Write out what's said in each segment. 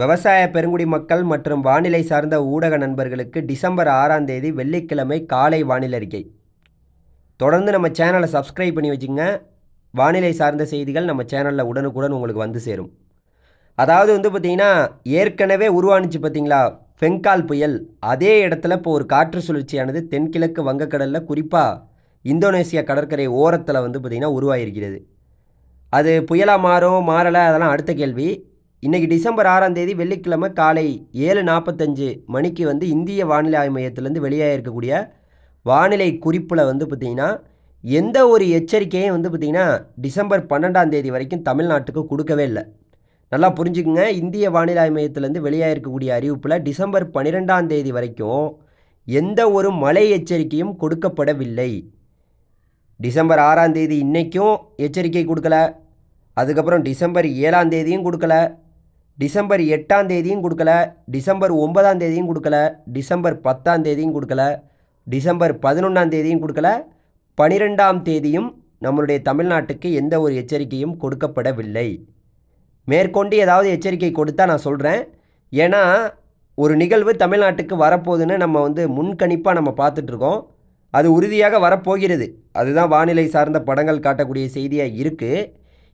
விவசாய பெருங்குடி மக்கள் மற்றும் வானிலை சார்ந்த ஊடக நண்பர்களுக்கு டிசம்பர் 6ஆம் தேதி வெள்ளிக்கிழமை காலை வானிலை அறிக்கை. தொடர்ந்து நம்ம சேனலை சப்ஸ்கிரைப் பண்ணி வச்சுங்க. வானிலை சார்ந்த செய்திகள் நம்ம சேனலில் உடனுக்குடன் உங்களுக்கு வந்து சேரும். அதாவது பார்த்தீங்கன்னா, ஏற்கனவே உருவானுச்சு பார்த்தீங்களா பெங்கால் புயல், அதே இடத்துல இப்போ ஒரு காற்று சுழற்சியானது தென்கிழக்கு வங்கக்கடலில் குறிப்பாக இந்தோனேசியா கடற்கரை ஓரத்தில் பார்த்தீங்கன்னா உருவாகியிருக்கிறது. அது புயலாக மாறலை, அதெல்லாம் அடுத்த கேள்வி. இன்றைக்கி டிசம்பர் 6ஆம் தேதி வெள்ளிக்கிழமை காலை 7:45 மணிக்கு இந்திய வானிலை ஆய்வு மையத்திலேருந்து வெளியாக இருக்கக்கூடிய வானிலை குறிப்பில் பார்த்திங்கன்னா எந்த ஒரு எச்சரிக்கையும் பார்த்திங்கன்னா டிசம்பர் 12ஆம் தேதி வரைக்கும் தமிழ்நாட்டுக்கு கொடுக்கவே இல்லை. நல்லா புரிஞ்சுக்குங்க. இந்திய வானிலை ஆய்வு மையத்திலேருந்து வெளியாக இருக்கக்கூடிய அறிவிப்பில் டிசம்பர் 12ஆம் தேதி வரைக்கும் எந்த ஒரு மழை எச்சரிக்கையும் கொடுக்கப்படவில்லை. டிசம்பர் 6ஆம் தேதி இன்றைக்கும் எச்சரிக்கை கொடுக்கல, அதுக்கப்புறம் டிசம்பர் 7ஆம் தேதியும் கொடுக்கல, டிசம்பர் 8ஆம் தேதியும் கொடுக்கல, டிசம்பர் 9ஆம் தேதியும் கொடுக்கல, டிசம்பர் 10ஆம் தேதியும் கொடுக்கல, டிசம்பர் 11ஆம் தேதியும் கொடுக்கல, 12ஆம் தேதியும் நம்மளுடைய தமிழ்நாட்டுக்கு எந்த ஒரு எச்சரிக்கையும் கொடுக்கப்படவில்லை. மேற்கொண்டு ஏதாவது எச்சரிக்கை கொடுத்தா நான் சொல்கிறேன். ஏன்னா ஒரு நிகழ்வு தமிழ்நாட்டுக்கு வரப்போகுதுன்னு நம்ம முன்கணிப்பாக நம்ம பார்த்துட்ருக்கோம். அது உறுதியாக வரப்போகிறது. அதுதான் வானிலை சார்ந்த படங்கள் காட்டக்கூடிய செய்தியாக இருக்குது.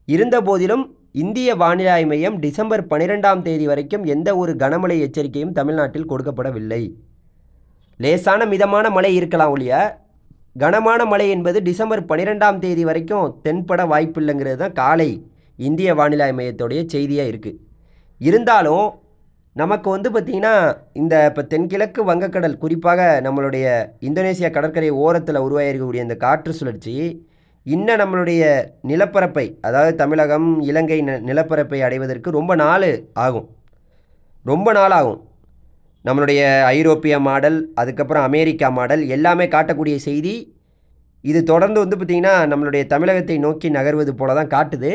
இருந்த போதிலும் இந்திய வானிலை ஆய்வு மையம் டிசம்பர் 12ஆம் தேதி வரைக்கும் எந்த ஒரு கனமழை எச்சரிக்கையும் தமிழ்நாட்டில் கொடுக்கப்படவில்லை. லேசான மிதமான மழை இருக்கலாம் ஒழிய கனமான மழை என்பது டிசம்பர் 12ஆம் தேதி வரைக்கும் தென்பட வாய்ப்பில்லைங்கிறது தான் காலை இந்திய வானிலை ஆய்வு மையத்துடைய செய்தியாக இருக்குது. இருந்தாலும் நமக்கு பார்த்திங்கன்னா இந்த இப்போ தென்கிழக்கு வங்கக்கடல், குறிப்பாக நம்மளுடைய இந்தோனேசியா கடற்கரை ஓரத்தில் உருவாகிருக்கக்கூடிய இந்த காற்று சுழற்சி இன்னும் நம்மளுடைய நிலப்பரப்பை, அதாவது தமிழகம் இலங்கை நிலப்பரப்பை அடைவதற்கு ரொம்ப நாள் ஆகும். நம்மளுடைய ஐரோப்பிய மாடல், அதுக்கப்புறம் அமெரிக்கா மாடல் எல்லாமே காட்டக்கூடிய செய்தி இது தொடர்ந்து பார்த்திங்கன்னா நம்மளுடைய தமிழகத்தை நோக்கி நகர்வது போல தான் காட்டுது.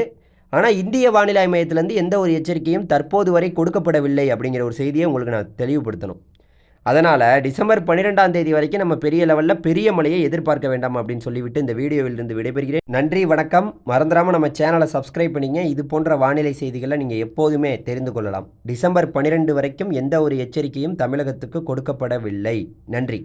ஆனால் இந்திய வானிலை ஆய்வு மையத்திலேருந்து எந்த ஒரு எச்சரிக்கையும் தற்போது வரை கொடுக்கப்படவில்லை அப்படிங்கிற ஒரு செய்தியை உங்களுக்கு நான் தெளிவுபடுத்தணும். அதனால் டிசம்பர் 12ஆம் தேதி வரைக்கும் நம்ம பெரிய லெவலில் பெரிய மழையை எதிர்பார்க்க வேண்டாம் அப்படின்னு சொல்லிவிட்டு இந்த வீடியோவிலிருந்து விடைபெறுகிறேன். நன்றி, வணக்கம். மறந்துடாமல் நம்ம சேனலை சப்ஸ்கிரைப் பண்ணிங்க. இது போன்ற வானிலை செய்திகளை நீங்கள் எப்போதுமே தெரிந்து கொள்ளலாம். டிசம்பர் 12 வரைக்கும் எந்த ஒரு எச்சரிக்கையும் தமிழகத்துக்கு கொடுக்கப்படவில்லை. நன்றி.